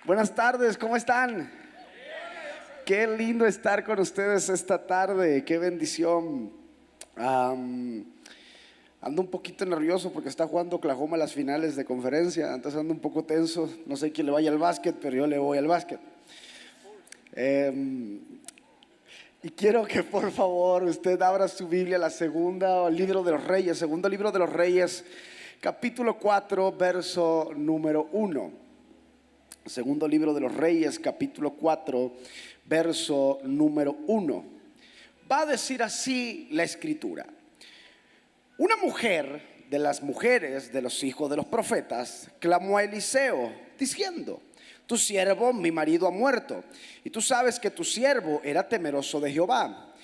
Buenas tardes, ¿cómo están? Qué lindo estar con ustedes esta tarde, qué bendición. Ando un poquito nervioso porque está jugando Oklahoma las finales de conferencia, entonces ando un poco tenso. No sé quién le vaya al básquet, pero yo le voy al básquet. Y quiero que por favor usted abra su Biblia, la segunda, el libro de los Reyes, segundo libro de los Reyes, capítulo 4, verso número 1. Segundo libro de los Reyes, capítulo 4, verso número 1. Va a decir así la escritura: una mujer de las mujeres de los hijos de los profetas clamó a Eliseo diciendo: tu siervo, mi marido, ha muerto, y tú sabes que tu siervo era temeroso de Jehová.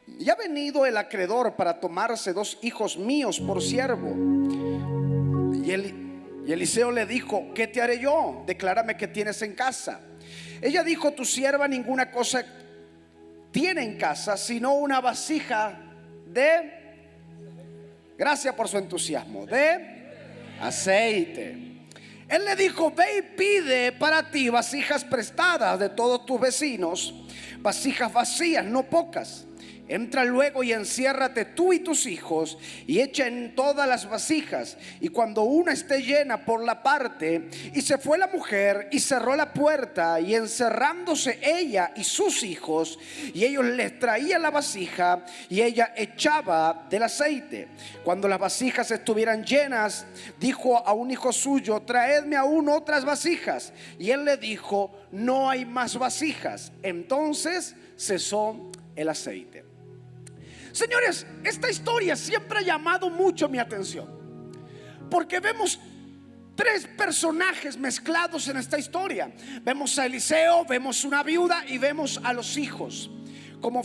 Y ha venido el acreedor para tomarse 2 hijos míos por siervo. Y Eliseo le dijo: ¿qué te haré yo? Declárame qué tienes en casa. Ella dijo: tu sierva ninguna cosa tiene en casa, sino una vasija de... Gracias por su entusiasmo. De aceite. Él le dijo: ve y pide para ti vasijas prestadas de todos tus vecinos, vasijas vacías, no pocas. Entra luego y enciérrate tú y tus hijos y echa en todas las vasijas, y cuando una esté llena por la parte. Y se fue la mujer y cerró la puerta, y encerrándose ella y sus hijos, y ellos les traían la vasija y ella echaba del aceite. Cuando las vasijas estuvieran llenas, dijo a un hijo suyo: traedme aún otras vasijas. Y él le dijo: no hay más vasijas. Entonces cesó el aceite. Señores, esta historia siempre ha llamado mucho mi atención, porque vemos 3 personajes mezclados en esta historia. Vemos a Eliseo, vemos una viuda y vemos a los hijos como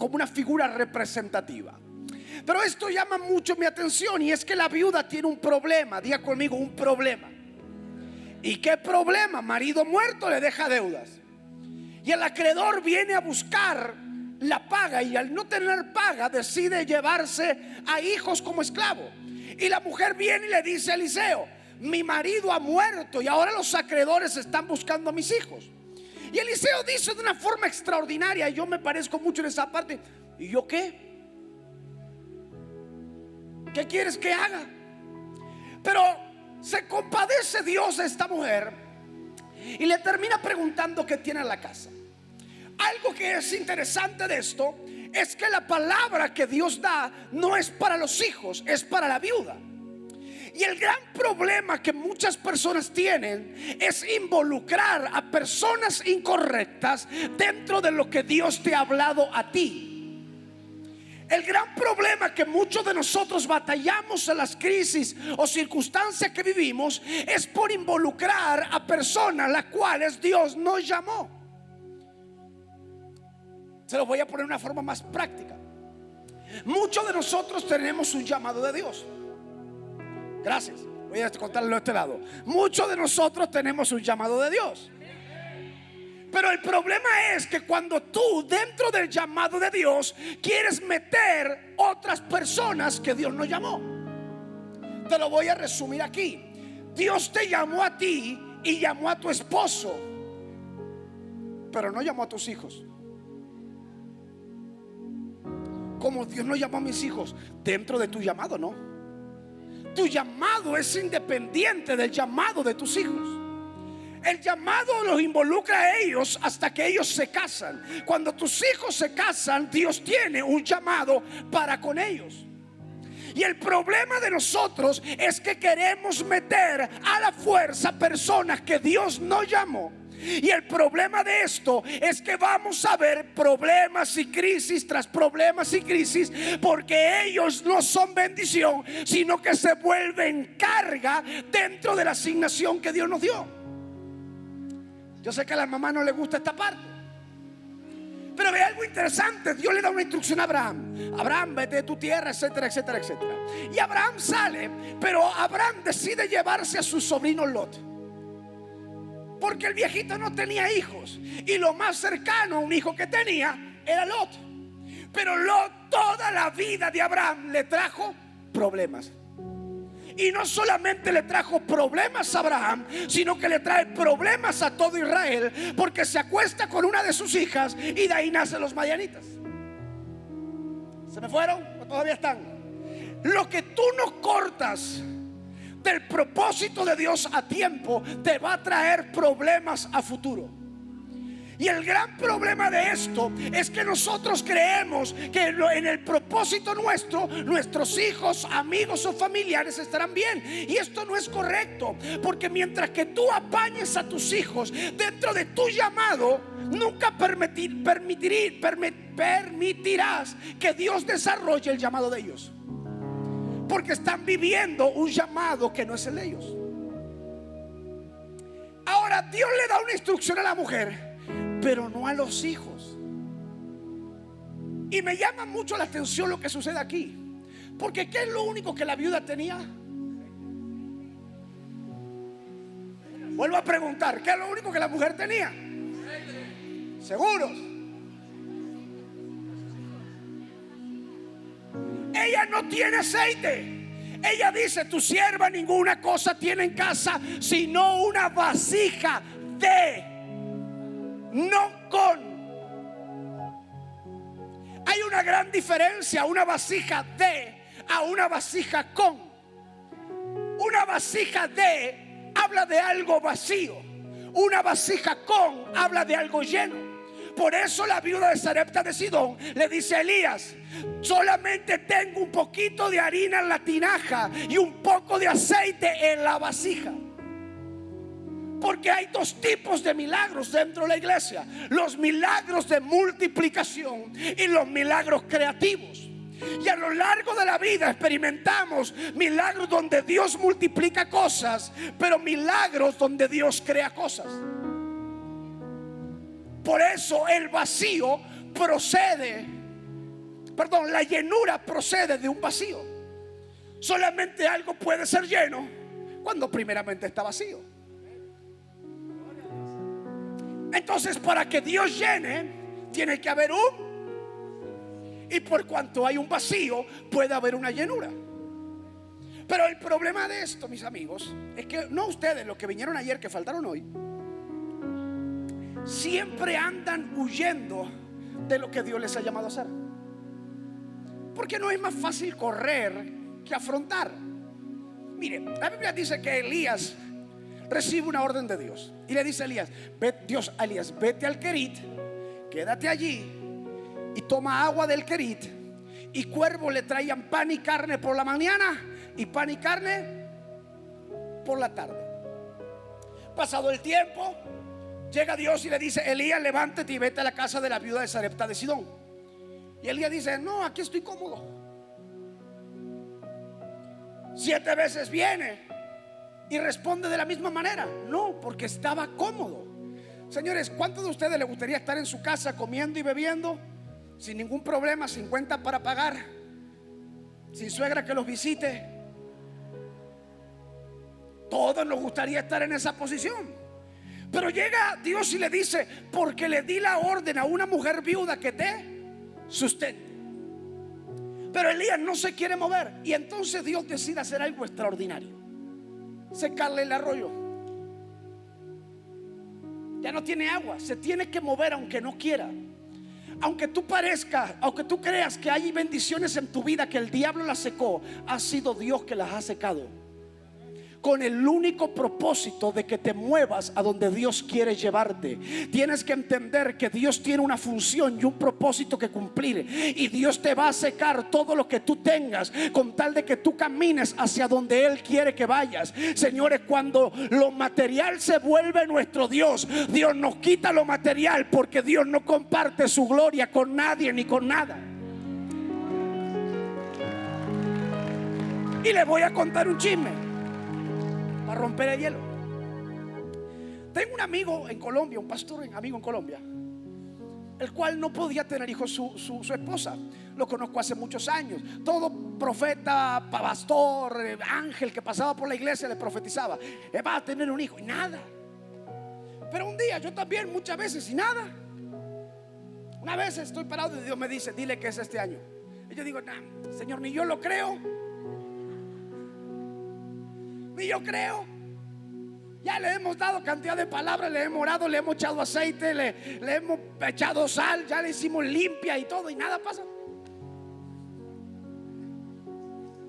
una figura representativa. Pero esto llama mucho mi atención, y es que la viuda tiene un problema. Diga conmigo: un problema. ¿Y qué problema? Marido muerto, le deja deudas, y el acreedor viene a buscar la paga, y al no tener paga decide llevarse a hijos como esclavo. Y la mujer viene y le dice a Eliseo: mi marido ha muerto y ahora los acreedores están buscando a mis hijos. Y Eliseo dice de una forma extraordinaria, y yo me parezco mucho en esa parte: ¿y yo qué? ¿Qué quieres que haga? Pero se compadece Dios de esta mujer y le termina preguntando qué tiene en la casa. Algo que es interesante de esto es que la palabra que Dios da no es para los hijos, es para la viuda. Y el gran problema que muchas personas tienen es involucrar a personas incorrectas dentro de lo que Dios te ha hablado a ti. El gran problema que muchos de nosotros batallamos en las crisis o circunstancias que vivimos es por involucrar a personas las cuales Dios nos llamó. Se los voy a poner de una forma más práctica. Muchos de nosotros tenemos un llamado de Dios. Gracias. Voy a contarlo de este lado. Muchos de nosotros tenemos un llamado de Dios. Pero el problema es que cuando tú, dentro del llamado de Dios, quieres meter otras personas que Dios no llamó. Te lo voy a resumir aquí. Dios te llamó a ti y llamó a tu esposo, pero no llamó a tus hijos. Como Dios no llamó a mis hijos? Dentro de tu llamado, no. Tu llamado es independiente del llamado de tus hijos. El llamado los involucra a ellos hasta que ellos se casan. Cuando tus hijos se casan, Dios tiene un llamado para con ellos. Y el problema de nosotros es que queremos meter a la fuerza personas que Dios no llamó. Y el problema de esto es que vamos a ver problemas y crisis tras problemas y crisis, porque ellos no son bendición, sino que se vuelven carga dentro de la asignación que Dios nos dio. Yo sé que a la mamá no le gusta esta parte, pero ve algo interesante. Dios le da una instrucción a Abraham: Abraham, vete de tu tierra, etcétera, etcétera, etcétera. Y Abraham sale, pero Abraham decide llevarse a su sobrino Lot, porque el viejito no tenía hijos, y lo más cercano a un hijo que tenía era Lot. Pero Lot, toda la vida de Abraham le trajo problemas. Y no solamente le trajo problemas a Abraham, sino que le trae problemas a todo Israel, porque se acuesta con una de sus hijas y de ahí nacen los madianitas. ¿Se me fueron o todavía están? Lo que tú no cortas del propósito de Dios a tiempo te va a traer problemas a futuro. Y el gran problema de esto es que nosotros creemos que en el propósito nuestro, nuestros hijos, amigos o familiares estarán bien. Y esto no es correcto, porque mientras que tú apañes a tus hijos dentro de tu llamado, nunca permitirás que Dios desarrolle el llamado de ellos, porque están viviendo un llamado que no es el de ellos. Ahora Dios le da una instrucción a la mujer, pero no a los hijos. Y me llama mucho la atención lo que sucede aquí, porque ¿qué es lo único que la viuda tenía? Vuelvo a preguntar, ¿qué es lo único que la mujer tenía? ¿Seguros? Ella no tiene aceite. Ella dice: tu sierva ninguna cosa tiene en casa sino una vasija de, no con. Hay una gran diferencia, una vasija de a una vasija con. Una vasija de habla de algo vacío, una vasija con habla de algo lleno. Por eso la viuda de Sarepta de Sidón le dice a Elías: solamente tengo un poquito de harina en la tinaja y un poco de aceite en la vasija. Porque hay dos tipos de milagros dentro de la iglesia: los milagros de multiplicación y los milagros creativos. Y a lo largo de la vida experimentamos milagros donde Dios multiplica cosas, pero milagros donde Dios crea cosas. Por eso el vacío la llenura procede de un vacío. Solamente algo puede ser lleno cuando primeramente está vacío. Entonces, para que Dios llene, tiene que haber y por cuanto hay un vacío, puede haber una llenura. Pero el problema de esto, mis amigos, es que no ustedes, los que vinieron ayer, que faltaron hoy, siempre andan huyendo de lo que Dios les ha llamado a hacer. Porque no es más fácil correr que afrontar. Mire, la Biblia dice que Elías recibe una orden de Dios y le dice a Elías: a Elías, vete al Querit, quédate allí y toma agua del Querit, y cuervos le traían pan y carne por la mañana y pan y carne por la tarde. Pasado el tiempo, llega Dios y le dice: Elías, levántate y vete a la casa de la viuda de Sarepta de Sidón. Y Elías dice: no, aquí estoy cómodo. 7 veces viene y responde de la misma manera: no, porque estaba cómodo. Señores, ¿cuántos de ustedes les gustaría estar en su casa comiendo y bebiendo sin ningún problema, sin cuenta para pagar, sin suegra que los visite? Todos nos gustaría estar en esa posición. Pero llega Dios y le dice: porque le di la orden a una mujer viuda que te sustente. Pero Elías no se quiere mover, y entonces Dios decide hacer algo extraordinario: secarle el arroyo. Ya no tiene agua, se tiene que mover aunque no quiera. Aunque tú creas que hay bendiciones en tu vida que el diablo las secó, ha sido Dios que las ha secado, con el único propósito de que te muevas a donde Dios quiere llevarte. Tienes que entender que Dios tiene una función y un propósito que cumplir, y Dios te va a secar todo lo que tú tengas con tal de que tú camines hacia donde Él quiere que vayas. Señores, cuando lo material se vuelve nuestro Dios, Dios nos quita lo material, porque Dios no comparte su gloria con nadie ni con nada. Y les voy a contar un chisme a romper el hielo. Tengo un amigo en Colombia, un pastor amigo en Colombia, el cual no podía tener hijos su esposa. Lo conozco hace muchos años. Todo profeta, pastor, ángel que pasaba por la iglesia le profetizaba: va a tener un hijo, y nada. Pero un día, yo también muchas veces, y nada. Una vez estoy parado y Dios me dice: dile que es este año. Y yo digo: nah, Señor, ni yo lo creo Ni yo creo. Ya le hemos dado cantidad de palabras, le hemos orado, le hemos echado aceite, le hemos echado sal, ya le hicimos limpia y todo, y nada pasa.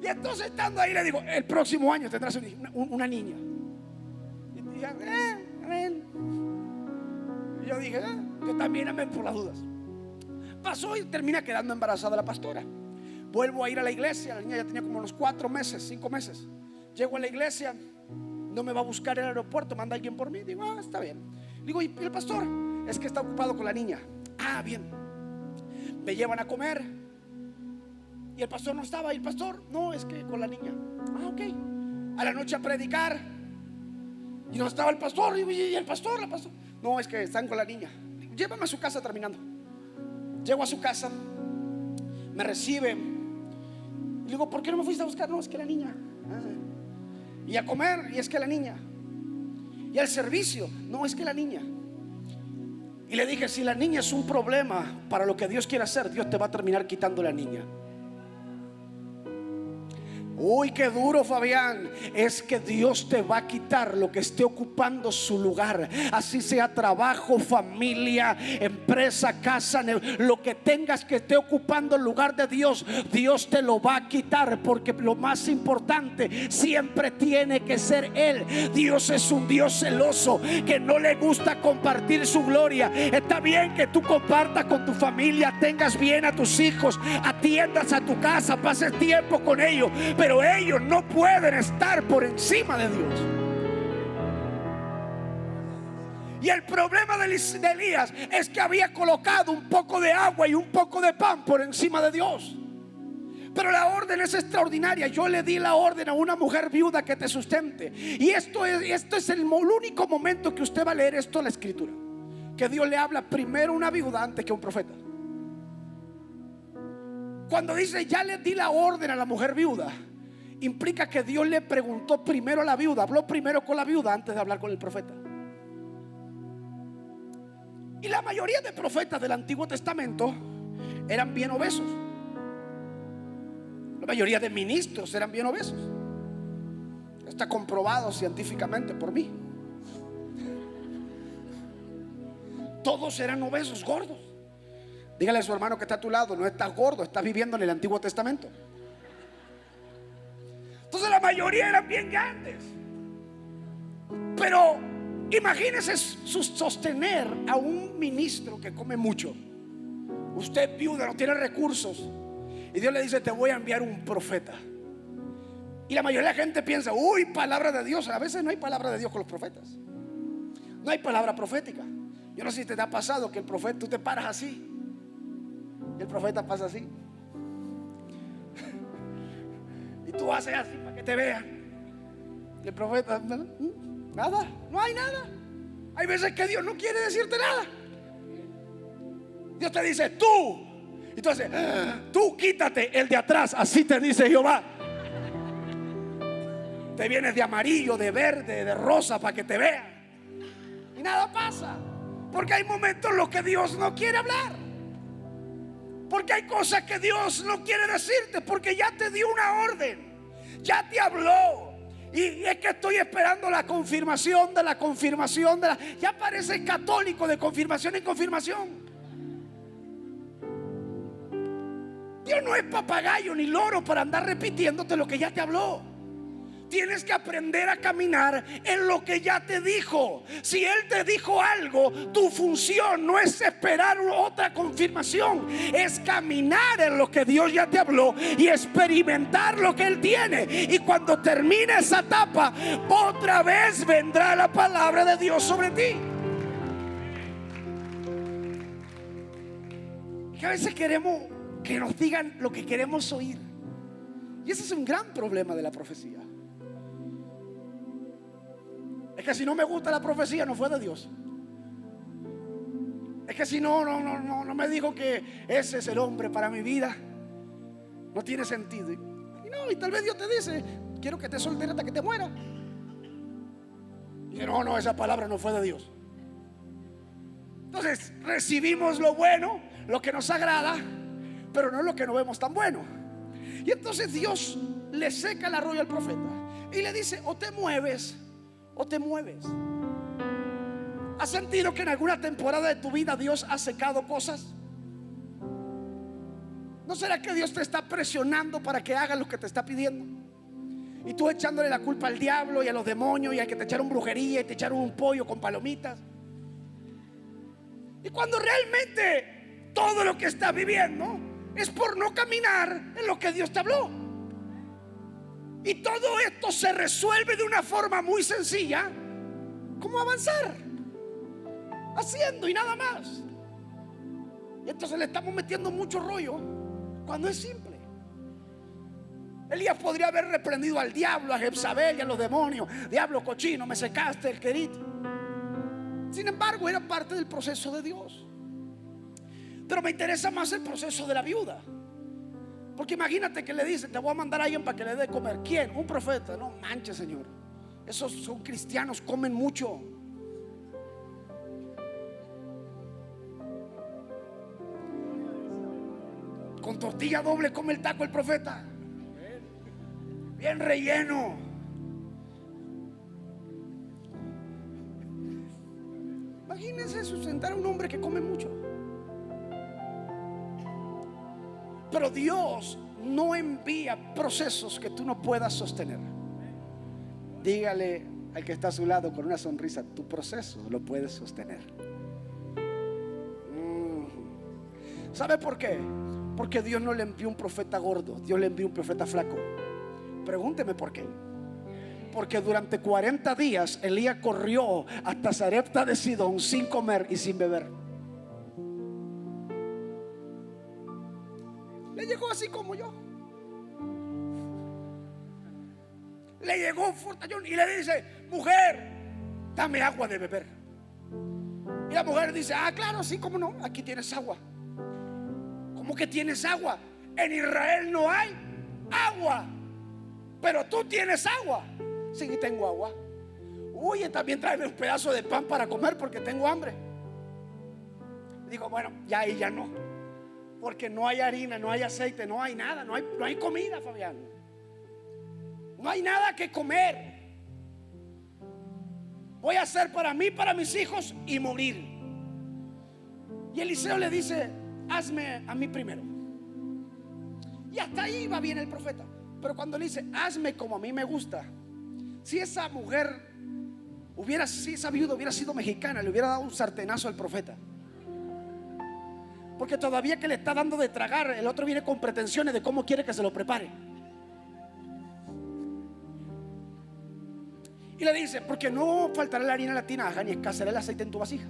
Y entonces, estando ahí, le digo: el próximo año tendrás una niña. Y dije: amén. Y yo dije: yo también, amén, por las dudas. Pasó y termina quedando embarazada la pastora. Vuelvo a ir a la iglesia. La niña ya tenía como unos 4 meses, 5 meses. Llego a la iglesia, no me va a buscar el aeropuerto, manda alguien por mí. Digo: está bien. Digo: ¿y el pastor? Es que está ocupado con la niña. Bien. Me llevan a comer y el pastor no estaba. Y el pastor: no, es que con la niña. Ok. A la noche a predicar y no estaba el pastor. Y el pastor, la pastor: no, es que están con la niña. Digo: llévame a su casa. Terminando, llego a su casa, me recibe. Y digo: ¿por qué no me fuiste a buscar? No, es que la niña. Y a comer, y es que la niña. Y al servicio, no, es que la niña. Y le dije: si la niña es un problema para lo que Dios quiere hacer, Dios te va a terminar quitando la niña. Uy, qué duro, Fabián. Es que Dios te va a quitar lo que esté ocupando su lugar. Así sea trabajo, familia, empresa, casa, lo que tengas que esté ocupando el lugar de Dios, Dios te lo va a quitar. Porque lo más importante siempre tiene que ser Él. Dios es un Dios celoso que no le gusta compartir su gloria. Está bien que tú compartas con tu familia, tengas bien a tus hijos, atiendas a tu casa, pases tiempo con ellos, pero ellos no pueden estar por encima de Dios. Y el problema de Elías es que había colocado un poco de agua y un poco de pan por encima de Dios. Pero la orden es extraordinaria. Yo le di la orden a una mujer viuda que te sustente. Y esto es el único momento que usted va a leer esto en la escritura, que Dios le habla primero a una viuda antes que a un profeta. Cuando dice: ya le di la orden a la mujer viuda, implica que Dios le preguntó primero a la viuda, habló primero con la viuda antes de hablar con el profeta. Y la mayoría de profetas del Antiguo Testamento eran bien obesos. La mayoría de ministros eran bien obesos. Está comprobado científicamente por mí. Todos eran obesos, gordos. Dígale a su hermano que está a tu lado: no estás gordo, estás viviendo en el Antiguo Testamento. Entonces la mayoría eran bien grandes. Pero imagínese sostener a un ministro que come mucho. Usted es viuda, no tiene recursos, y Dios le dice: te voy a enviar un profeta. Y la mayoría de la gente piensa: uy, palabra de Dios. A veces no hay palabra de Dios con los profetas. No hay palabra profética. Yo no sé si te ha pasado que el profeta, tú te paras así y el profeta pasa así. Y tú haces así para que te vean. Y el profeta: nada, no hay nada. Hay veces que Dios no quiere decirte nada. Dios te dice: tú. Y tú haces: tú quítate el de atrás. Así te dice Jehová. Te vienes de amarillo, de verde, de rosa para que te vean. Y nada pasa. Porque hay momentos en los que Dios no quiere hablar. Porque hay cosas que Dios no quiere decirte, porque ya te dio una orden, ya te habló. Y es que estoy esperando la confirmación de la confirmación de la... Ya parece católico de confirmación en confirmación. Dios no es papagayo ni loro para andar repitiéndote lo que ya te habló. Tienes que aprender a caminar en lo que ya te dijo. Si Él te dijo algo, tu función no es esperar otra confirmación, es caminar en lo que Dios ya te habló y experimentar lo que Él tiene. Y cuando termine esa etapa, otra vez vendrá la palabra de Dios sobre ti. Que a veces queremos que nos digan lo que queremos oír. Y ese es un gran problema de la profecía. Es que si no me gusta la profecía, no fue de Dios. Es que si no me dijo que ese es el hombre para mi vida, no tiene sentido. Y tal vez Dios te dice: quiero que te solteres hasta que te mueras. Y no, esa palabra no fue de Dios. Entonces recibimos lo bueno, lo que nos agrada, pero no lo que no vemos tan bueno. Y entonces Dios le seca el arroyo al profeta. Y le dice: o te mueves o te mueves. ¿Has sentido que en alguna temporada de tu vida Dios ha secado cosas? ¿No será que Dios te está presionando para que hagas lo que te está pidiendo? Y tú echándole la culpa al diablo y a los demonios y al que te echaron brujería y te echaron un pollo con palomitas. Y cuando realmente todo lo que estás viviendo es por no caminar en lo que Dios te habló. Y todo esto se resuelve de una forma muy sencilla, como avanzar, haciendo y nada más. Y entonces le estamos metiendo mucho rollo cuando es simple. Elías podría haber reprendido al diablo, a Jezabel y a los demonios: diablo cochino, me secaste el querido. Sin embargo, era parte del proceso de Dios. Pero me interesa más el proceso de la viuda. Porque imagínate que le dice: te voy a mandar a alguien para que le dé de comer. ¿Quién? Un profeta. No manches, Señor, esos son cristianos, comen mucho. Con tortilla doble come el taco el profeta, bien relleno. Imagínense sustentar a un hombre que come mucho. Pero Dios no envía procesos que tú no puedas sostener. Dígale al que está a su lado con una sonrisa: tu proceso lo puedes sostener. ¿Sabe por qué? Porque Dios no le envió un profeta gordo, Dios le envió un profeta flaco. Pregúnteme por qué. Porque durante 40 días Elías corrió hasta Sarepta de Sidón sin comer y sin beber. Le llegó así como yo. Le llegó un fortallón y le dice: mujer, dame agua de beber. Y la mujer dice: ah, claro, sí, cómo no, aquí tienes agua. ¿Cómo que tienes agua? En Israel no hay agua, pero tú tienes agua. Sí, tengo agua. Oye, también tráeme un pedazo de pan para comer porque tengo hambre. Digo: bueno, ya ahí ya no, porque no hay harina, no hay aceite, no hay nada, no hay comida, Fabián. No hay nada que comer. Voy a hacer para mí, para mis hijos y morir. Y Eliseo le dice: hazme a mí primero. Y hasta ahí va bien el profeta. Pero cuando le dice: hazme como a mí me gusta, si esa mujer si esa viuda hubiera sido mexicana, le hubiera dado un sartenazo al profeta. Porque todavía que le está dando de tragar, el otro viene con pretensiones de cómo quiere que se lo prepare. Y le dice: porque no faltará la harina en la tinaja, ni escaseará el aceite en tu vasija.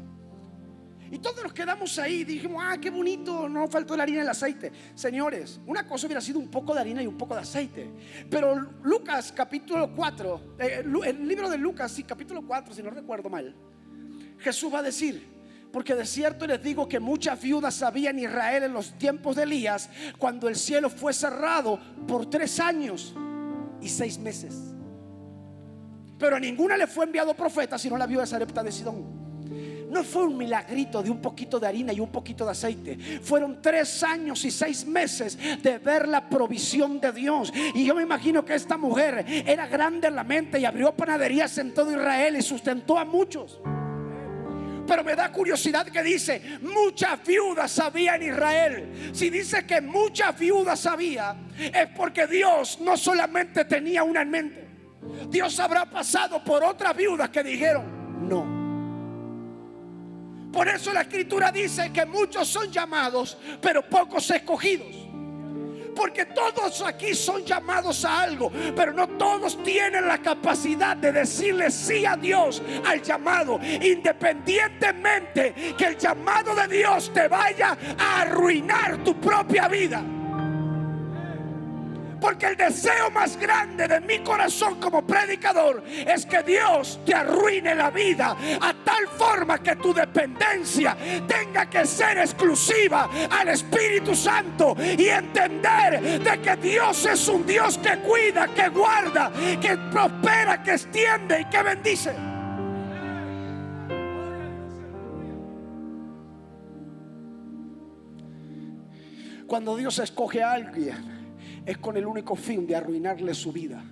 Y todos nos quedamos ahí, dijimos: ah, qué bonito, no faltó la harina y el aceite. Señores, una cosa hubiera sido un poco de harina y un poco de aceite. Pero Lucas capítulo 4, el libro de Lucas, sí, capítulo 4, si no recuerdo mal, Jesús va a decir: porque de cierto les digo que muchas viudas había en Israel en los tiempos de Elías, cuando el cielo fue cerrado por 3 años y 6 meses. Pero a ninguna le fue enviado profeta, sino la viuda de Sarepta de Sidón. No fue un milagrito de un poquito de harina y un poquito de aceite. Fueron 3 años y 6 meses de ver la provisión de Dios. Y yo me imagino que esta mujer era grande en la mente y abrió panaderías en todo Israel y sustentó a muchos. Pero me da curiosidad que dice: muchas viudas había en Israel. Si dice que muchas viudas había, es porque Dios no solamente tenía una en mente. Dios habrá pasado por otras viudas que dijeron no. Por eso la escritura dice que muchos son llamados, pero pocos escogidos. Porque todos aquí son llamados a algo, pero no todos tienen la capacidad de decirle sí a Dios al llamado, independientemente que el llamado de Dios te vaya a arruinar tu propia vida. Porque el deseo más grande de mi corazón como predicador es que Dios te arruine la vida a tal forma que tu dependencia tenga que ser exclusiva al Espíritu Santo y entender de que Dios es un Dios que cuida, que guarda, que prospera, que extiende y que bendice. Cuando Dios escoge a alguien, es con el único fin de arruinarle su vida.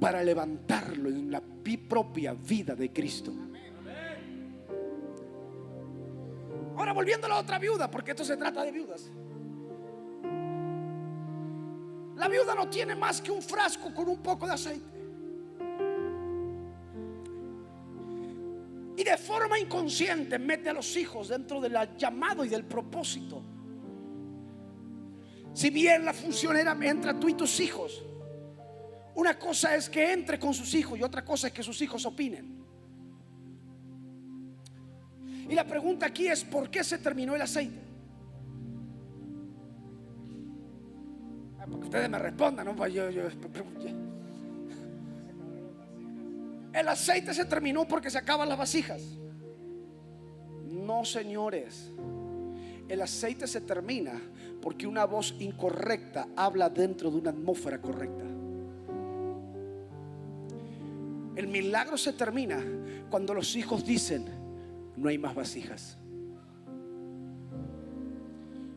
para levantarlo en la propia vida de Cristo. Ahora volviendo a la otra viuda, porque esto se trata de viudas. La viuda no tiene más que un frasco con un poco de aceite, y de forma inconsciente mete a los hijos dentro del llamado y del propósito. Si bien la función era entra tú y tus hijos, una cosa es que entre con sus hijos y otra cosa es que sus hijos opinen. Y la pregunta aquí es: ¿por qué se terminó el aceite? Porque ustedes me respondan, ¿no? El aceite se terminó porque se acaban las vasijas. No, señores. El aceite se termina porque una voz incorrecta habla dentro de una atmósfera correcta. El milagro se termina cuando los hijos dicen: no hay más vasijas.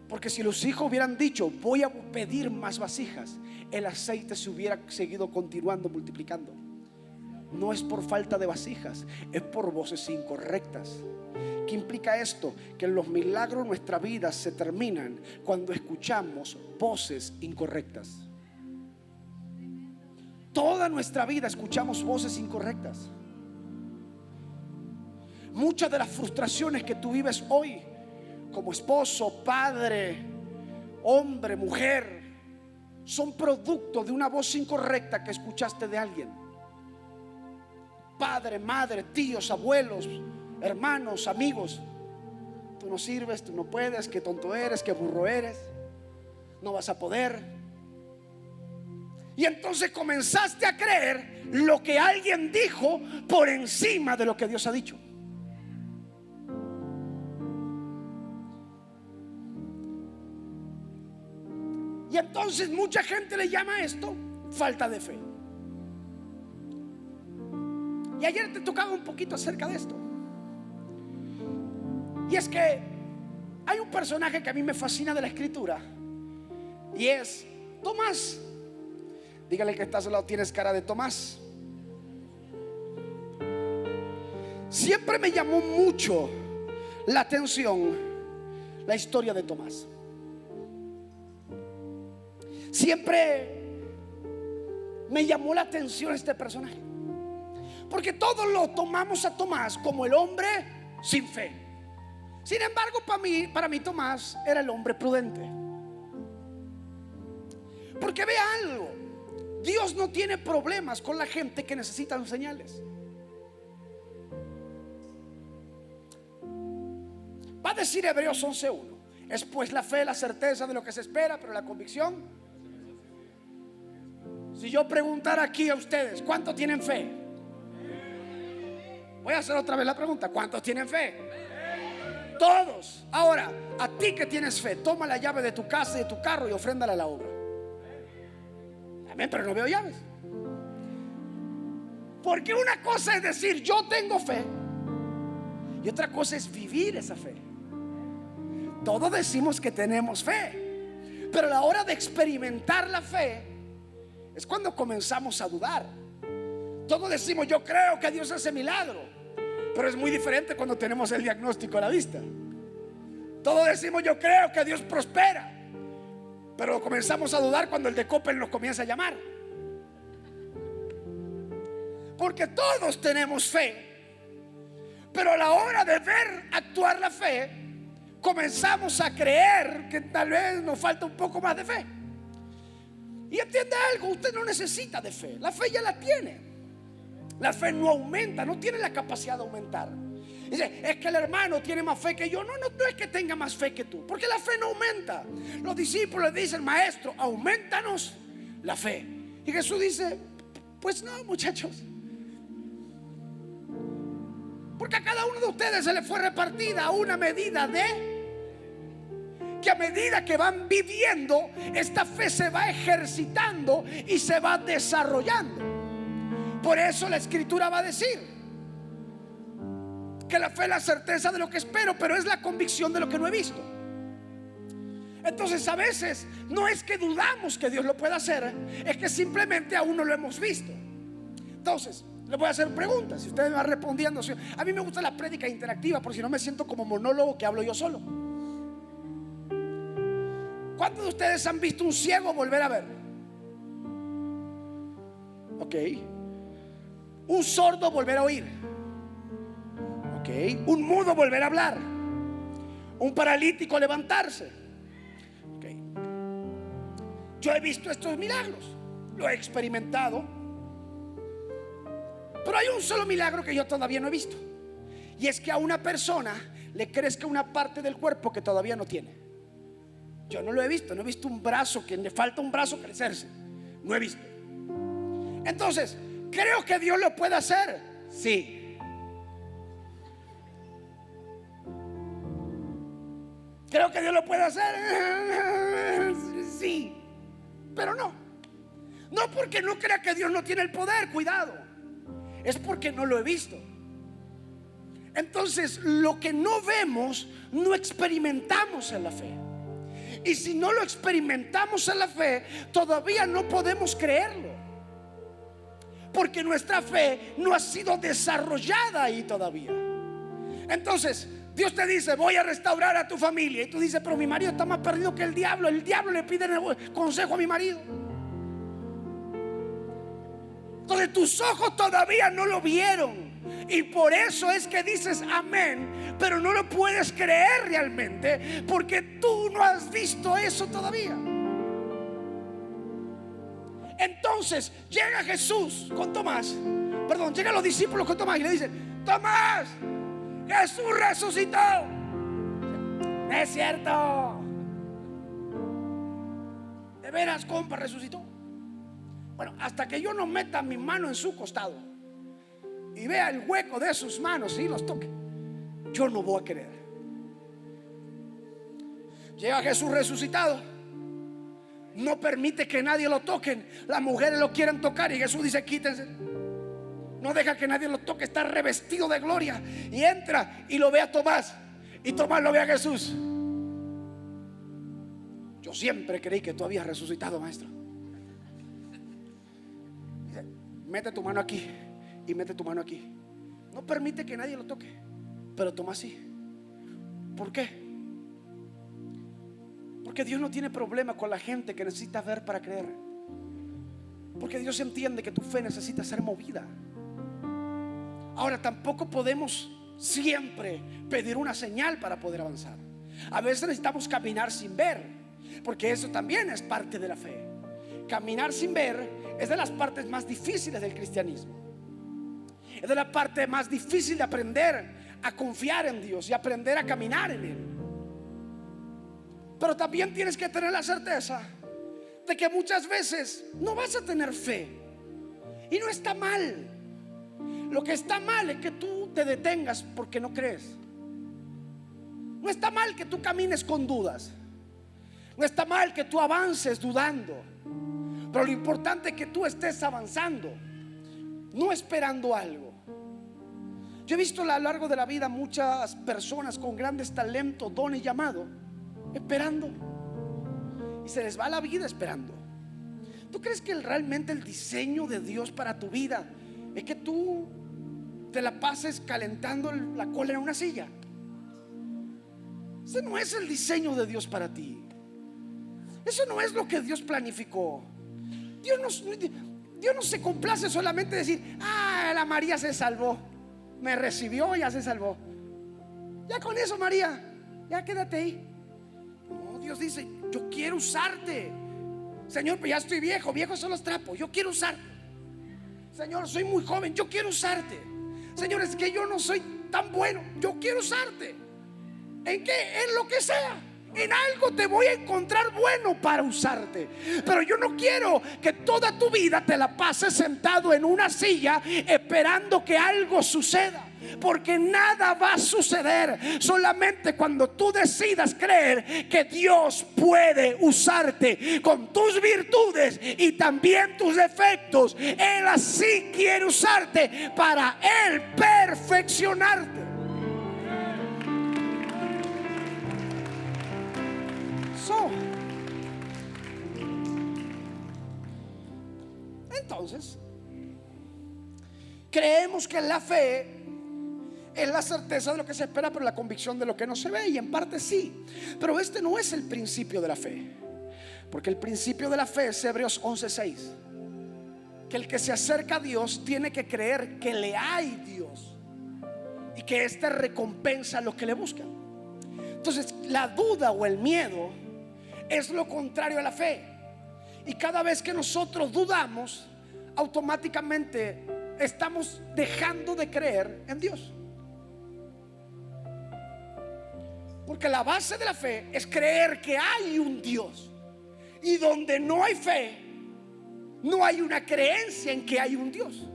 Porque si los hijos hubieran dicho: voy a pedir más vasijas, el aceite se hubiera seguido continuando multiplicando. No es por falta de vasijas, es por voces incorrectas. ¿Qué implica esto? Que los milagros en nuestra vida se terminan cuando escuchamos voces incorrectas. Toda nuestra vida escuchamos voces incorrectas. Muchas de las frustraciones que tú vives hoy como esposo, padre, hombre, mujer, son producto de una voz incorrecta que escuchaste de alguien. Padre, madre, tíos, abuelos, hermanos, amigos: tú no sirves, tú no puedes, qué tonto eres, qué burro eres, no vas a poder. Y entonces comenzaste a creer lo que alguien dijo por encima de lo que Dios ha dicho. Y entonces mucha gente le llama a esto falta de fe. Y ayer te tocaba un poquito acerca de esto. Y es que hay un personaje que a mí me fascina de la escritura, y es Tomás. Dígale que estás al lado: tienes cara de Tomás. Siempre me llamó mucho la atención la historia de Tomás. Siempre me llamó la atención este personaje, porque todos lo tomamos a Tomás como el hombre sin fe. Sin embargo, para mí Tomás era el hombre prudente. Porque vea algo: Dios no tiene problemas con la gente que necesitan señales. Va a decir Hebreos 11:1: es pues la fe la certeza de lo que se espera, pero la convicción. Si yo preguntara aquí a ustedes: ¿cuántos tienen fe? Voy a hacer otra vez la pregunta: ¿cuántos tienen fe? Todos. Ahora, a ti que tienes fe, toma la llave de tu casa y de tu carro y ofréndala a la obra. Amén, pero no veo llaves. Porque una cosa es decir yo tengo fe, y otra cosa es vivir esa fe. Todos decimos que tenemos fe, pero a la hora de experimentar la fe es cuando comenzamos a dudar. Todos decimos yo creo que Dios hace milagro, pero es muy diferente cuando tenemos el diagnóstico a la vista. Todos decimos yo creo que Dios prospera, pero comenzamos a dudar cuando el de Coppel nos comienza a llamar. Porque todos tenemos fe, pero a la hora de ver actuar la fe, comenzamos a creer que tal vez nos falta un poco más de fe. Y entiende algo: usted no necesita de fe, la fe ya la tiene. La fe no aumenta, no tiene la capacidad de aumentar. Dice: es que el hermano tiene más fe que yo. No es que tenga más fe que tú, porque la fe no aumenta. Los discípulos le dicen: maestro, aumentanos la fe. Y Jesús dice: pues no, muchachos, porque a cada uno de ustedes se le fue repartida una medida de que a medida que van viviendo, esta fe se va ejercitando y se va desarrollando. Por eso la escritura va a decir que la fe es la certeza de lo que espero, pero es la convicción de lo que no he visto. Entonces a veces no es que dudamos que Dios lo pueda hacer, es que simplemente aún no lo hemos visto. Entonces, le voy a hacer preguntas y ustedes me van respondiendo. A mí me gusta la prédica interactiva, por si no me siento como monólogo que hablo yo solo. ¿Cuántos de ustedes han visto un ciego volver a ver? Ok. Un sordo volver a oír. Ok. Un mudo volver a hablar. Un paralítico levantarse. Ok. Yo he visto estos milagros, lo he experimentado, pero hay un solo milagro que yo todavía no he visto, y es que a una persona le crezca una parte del cuerpo que todavía no tiene. Yo no lo he visto, no he visto un brazo, que le falta un brazo crecerse. No he visto. Entonces, ¿creo que Dios lo puede hacer? Sí. ¿Creo que Dios lo puede hacer? Sí. Pero no. No porque no crea que Dios no tiene el poder, cuidado. Es porque no lo he visto. Entonces, lo que no vemos, no experimentamos en la fe. Y si no lo experimentamos en la fe, todavía no podemos creerlo, porque nuestra fe no ha sido desarrollada ahí todavía. Entonces, Dios te dice: voy a restaurar a tu familia. Y tú dices: pero mi marido está más perdido que el diablo. El diablo le pide consejo a mi marido. Entonces tus ojos todavía no lo vieron, y por eso es que dices amén, pero no lo puedes creer realmente, porque tú no has visto eso todavía. Entonces llega Jesús con Tomás, perdón, llegan los discípulos con Tomás y le dicen: Tomás, Jesús resucitó. No es cierto. ¿De veras, compa, resucitó? Bueno, hasta que yo no meta mi mano en su costado y vea el hueco de sus manos y los toque, yo no voy a creer. Llega Jesús resucitado, no permite que nadie lo toquen. Las mujeres lo quieren tocar y Jesús dice: quítense. No deja que nadie lo toque, está revestido de gloria. Y entra y lo ve a Tomás, y Tomás lo ve a Jesús. Yo siempre creí que tú habías resucitado, maestro. Dice: mete tu mano aquí y mete tu mano aquí. No permite que nadie lo toque, pero Tomás sí. ¿Por qué? Porque Dios no tiene problema con la gente que necesita ver para creer. Porque Dios entiende que tu fe necesita ser movida. Ahora, tampoco podemos siempre pedir una señal para poder avanzar. A veces necesitamos caminar sin ver, porque eso también es parte de la fe. Caminar sin ver es de las partes más difíciles del cristianismo. Es de la parte más difícil de aprender a confiar en Dios y aprender a caminar en Él. Pero también tienes que tener la certeza de que muchas veces no vas a tener fe, y no está mal. Lo que está mal es que tú te detengas porque no crees. No está mal que tú camines con dudas. No está mal que tú avances dudando. Pero lo importante es que tú estés avanzando, no esperando algo. Yo he visto a lo largo de la vida muchas personas con grandes talentos, dones y llamado, esperando, y se les va la vida esperando. ¿Tú crees que realmente el diseño de Dios para tu vida es que tú te la pases calentando la cola en una silla? Ese no es el diseño de Dios para ti. Eso no es lo que Dios planificó. Dios no se complace solamente decir: ah, la María se salvó, me recibió, ya se salvó. Ya con eso, María, ya quédate ahí. No, Dios dice: yo quiero usarte. Señor, pues ya estoy viejo, viejos son los trapos, yo quiero usarte. Señor, soy muy joven, yo quiero usarte. Señor, es que yo no soy tan bueno, yo quiero usarte. ¿En qué? En lo que sea. En algo te voy a encontrar bueno para usarte. Pero yo no quiero que toda tu vida te la pases sentado en una silla esperando que algo suceda, porque nada va a suceder. Solamente cuando tú decidas creer que Dios puede usarte con tus virtudes y también tus defectos, Él así quiere usarte para Él perfeccionarte. Entonces, Creemos que la fe es la certeza de lo que se espera, pero la convicción de lo que no se ve. Y en parte sí, pero este no es el principio de la fe. Porque el principio de la fe es Hebreos 11:6, que el que se acerca a Dios tiene que creer que le hay Dios y que éste recompensa a los que le buscan. Entonces la duda o el miedo es lo contrario a la fe. Y cada vez que nosotros dudamos, automáticamente estamos dejando de creer en Dios. Porque la base de la fe es creer que hay un Dios. Y donde no hay fe, no hay una creencia en que hay un Dios.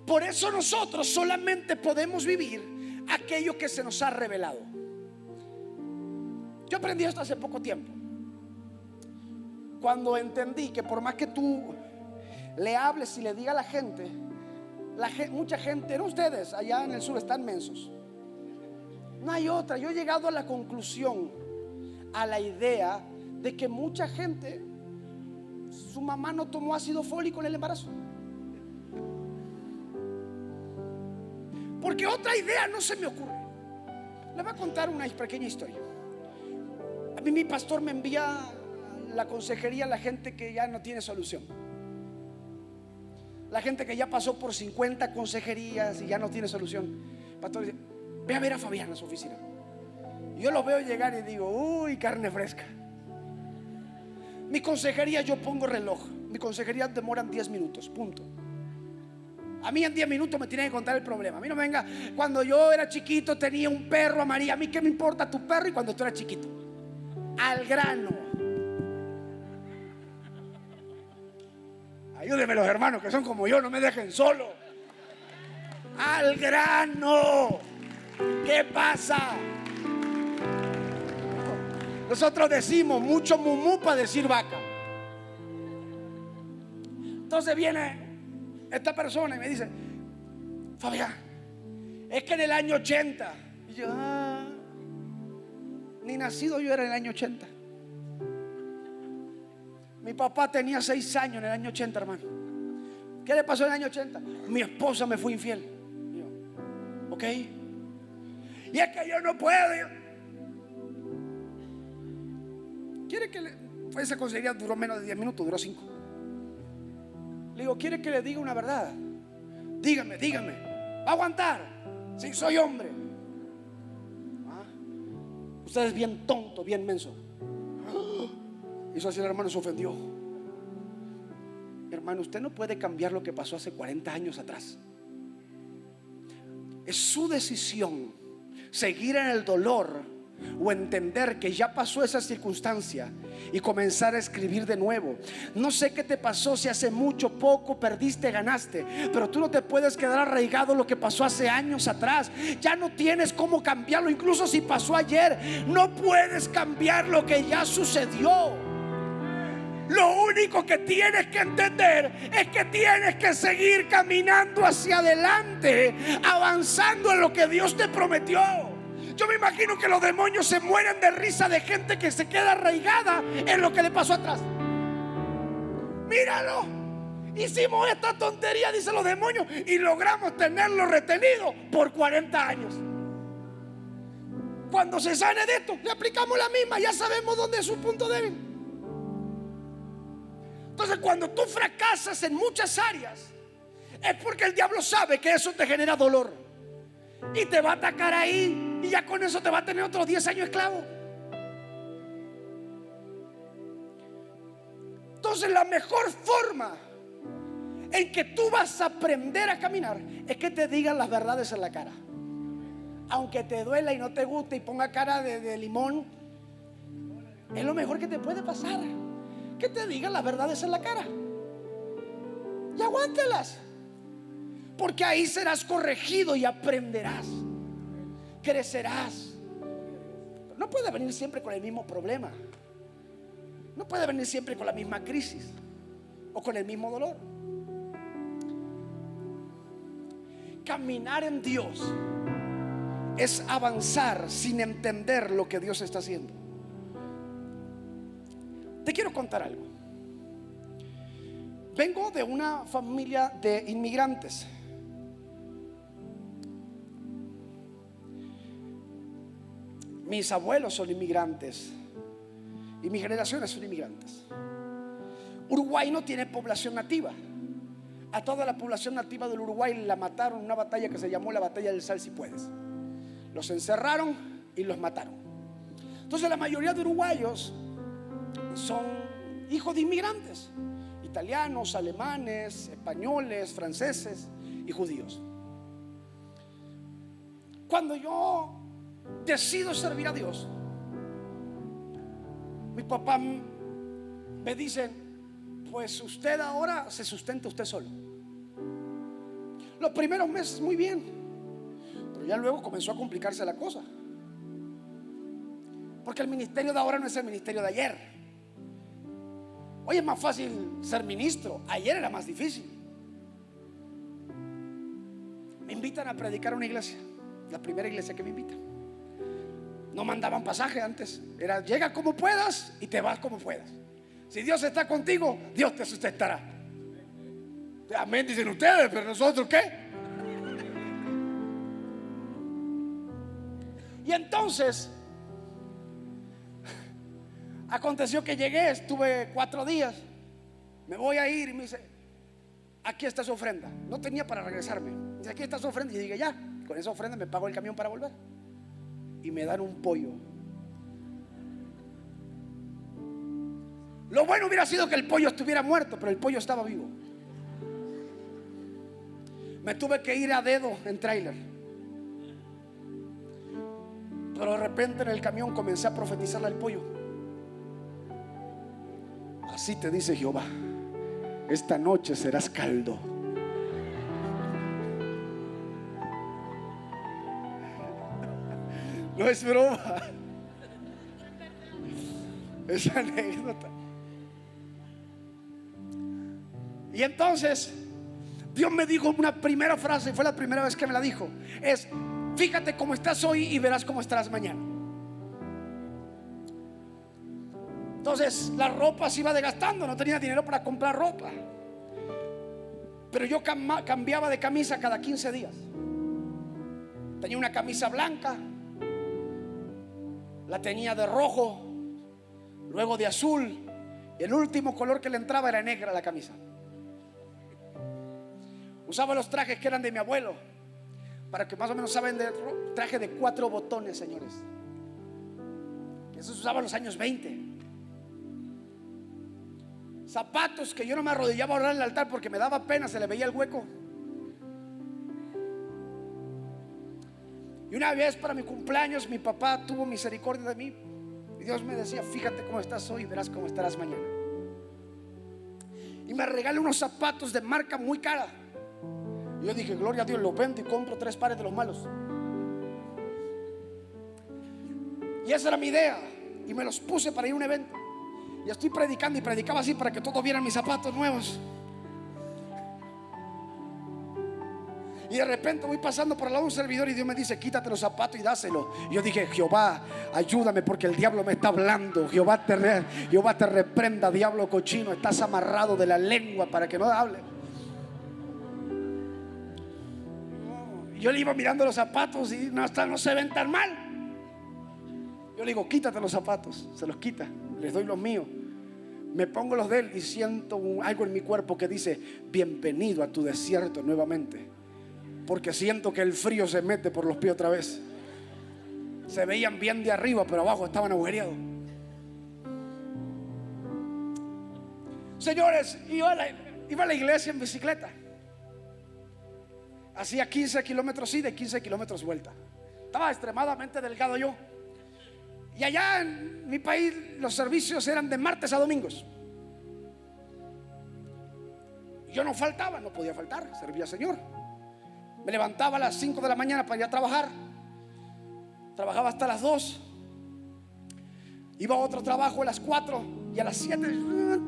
Por eso nosotros solamente podemos vivir aquello que se nos ha revelado. Yo aprendí esto hace poco tiempo, cuando entendí que por más que tú le hables y le digas a la gente, mucha gente, no ustedes, allá en el sur están mensos. No hay otra. Yo he llegado a la conclusión, a la idea de que mucha gente, su mamá no tomó ácido fólico en el embarazo. Porque otra idea no se me ocurre. Les voy a contar una pequeña historia. A mí mi pastor me envía la consejería a la gente que ya no tiene solución. La gente que ya pasó por 50 consejerías y ya no tiene solución. El pastor dice: ve a ver a Fabián a su oficina. Y yo lo veo llegar y digo: uy, carne fresca. Mi consejería, yo pongo reloj. Mi consejería demoran 10 minutos, punto. A mí en 10 minutos me tienen que contar el problema. A mí no me venga: cuando yo era chiquito tenía un perro amarillo. A mí qué me importa tu perro y cuando tú eras chiquito. Al grano. Ayúdenme los hermanos que son como yo, no me dejen solo. Al grano. ¿Qué pasa? Nosotros decimos mucho mumú para decir vaca. Entonces viene esta persona y me dice: Fabián, es que en el año 80. Y yo: ni nacido yo era en el año 80. Mi papá tenía 6 años en el año 80, hermano. ¿Qué le pasó en el año 80? Mi esposa me fue infiel. Y yo: ok. Y es que yo no puedo. ¿Quiere que esa consejería duró menos de 10 minutos, duró 5? Le digo: ¿quiere que le diga una verdad? Dígame. ¿Va a aguantar? Sí, soy hombre. Usted es bien tonto, bien menso. Hizo así el hermano, se ofendió. Hermano, usted no puede cambiar lo que pasó hace 40 años atrás. Es su decisión seguir en el dolor o entender que ya pasó esa circunstancia y comenzar a escribir de nuevo. No sé qué te pasó, si hace mucho, poco, perdiste, ganaste, pero tú no te puedes quedar arraigado lo que pasó hace años atrás. Ya no tienes cómo cambiarlo. Incluso si pasó ayer, no puedes cambiar lo que ya sucedió. Lo único que tienes que entender es que tienes que seguir caminando hacia adelante, avanzando en lo que Dios te prometió. Yo me imagino que los demonios se mueren de risa de gente que se queda arraigada en lo que le pasó atrás. Míralo, hicimos esta tontería, dicen los demonios, y logramos tenerlo retenido por 40 años. Cuando se sane de esto, le aplicamos la misma, ya sabemos dónde es su punto débil. Entonces, cuando tú fracasas en muchas áreas, es porque el diablo sabe que eso te genera dolor y te va a atacar ahí, y ya con eso te va a tener otros 10 años esclavo. Entonces, la mejor forma en que tú vas a aprender a caminar es que te digan las verdades en la cara. Aunque te duela y no te guste y ponga cara de limón, es lo mejor que te puede pasar. Que te digan las verdades en la cara y aguántelas, porque ahí serás corregido y aprenderás, crecerás. Pero no puede venir siempre con el mismo problema, no puede venir siempre con la misma crisis o con el mismo dolor. Caminar en Dios es avanzar sin entender lo que Dios está haciendo. Te quiero contar algo. Vengo de una familia de inmigrantes. Mis abuelos son inmigrantes y mis generaciones son inmigrantes. Uruguay no tiene población nativa. A toda la población nativa del Uruguay la mataron en una batalla que se llamó la batalla del Sal Si Puedes. Los encerraron y los mataron. Entonces la mayoría de uruguayos son hijos de inmigrantes: italianos, alemanes, españoles, franceses y judíos. Cuando yo decido servir a Dios, mi papá me dice: pues usted ahora se sustenta usted solo. Los primeros meses muy bien, pero ya luego comenzó a complicarse la cosa, porque el ministerio de ahora no es el ministerio de ayer. Hoy es más fácil ser ministro, ayer era más difícil. Me invitan a predicar a una iglesia, la primera iglesia que me invitan. No mandaban pasaje antes, era llega como puedas y te vas como puedas. Si Dios está contigo, Dios te sustentará. Amén, dicen ustedes, pero nosotros ¿qué? Y entonces aconteció que llegué, estuve 4 días. Me voy a ir y me dice: aquí está su ofrenda. No tenía para regresarme. Dice: aquí está su ofrenda. Y yo dije: ya, con esa ofrenda me pago el camión para volver. Y me dan un pollo. Lo bueno hubiera sido que el pollo estuviera muerto, pero el pollo estaba vivo. Me tuve que ir a dedo en tráiler. Pero de repente en el camión comencé a profetizarle al pollo: así te dice Jehová, esta noche serás caldo. No es broma, es anécdota. Y entonces Dios me dijo una primera frase, y fue la primera vez que me la dijo: es: fíjate cómo estás hoy y verás cómo estarás mañana. Entonces la ropa se iba desgastando, no tenía dinero para comprar ropa, pero yo cambiaba de camisa cada 15 días. Tenía una camisa blanca, la tenía de rojo, luego de azul, y el último color que le entraba era negra la camisa. Usaba los trajes que eran de mi abuelo, para que más o menos saben, de traje de 4 botones, señores. Eso se usaba en los años 20. Zapatos que yo no me arrodillaba a orar en el altar porque me daba pena, se le veía el hueco. Y una vez para mi cumpleaños mi papá tuvo misericordia de mí y Dios me decía: fíjate cómo estás hoy y verás cómo estarás mañana. Y me regaló unos zapatos de marca muy cara. Y yo dije: gloria a Dios, los vendo y compro 3 pares de los malos. Y esa era mi idea, y me los puse para ir a un evento. Y estoy predicando y predicaba así para que todos vieran mis zapatos nuevos. Y de repente voy pasando por al lado de un servidor y Dios me dice: quítate los zapatos y dáselo. Y yo dije: Jehová, ayúdame porque el diablo me está hablando. Jehová te reprenda, diablo cochino. Estás amarrado de la lengua para que no hable. Yo le iba mirando los zapatos y no se ven tan mal. Yo le digo: quítate los zapatos. Se los quita, les doy los míos. Me pongo los de él y siento algo en mi cuerpo que dice: bienvenido a tu desierto nuevamente. Porque siento que el frío se mete por los pies otra vez. Se veían bien de arriba, pero abajo estaban agujereados. Señores, iba a la iglesia en bicicleta. Hacía 15 kilómetros ida y 15 kilómetros vuelta. Estaba extremadamente delgado yo. Y allá en mi país los servicios eran de martes a domingos. Yo no faltaba, no podía faltar, servía al Señor. Me levantaba a las 5 de la mañana para ir a trabajar. Trabajaba hasta las 2. Iba a otro trabajo a las 4 y a las 7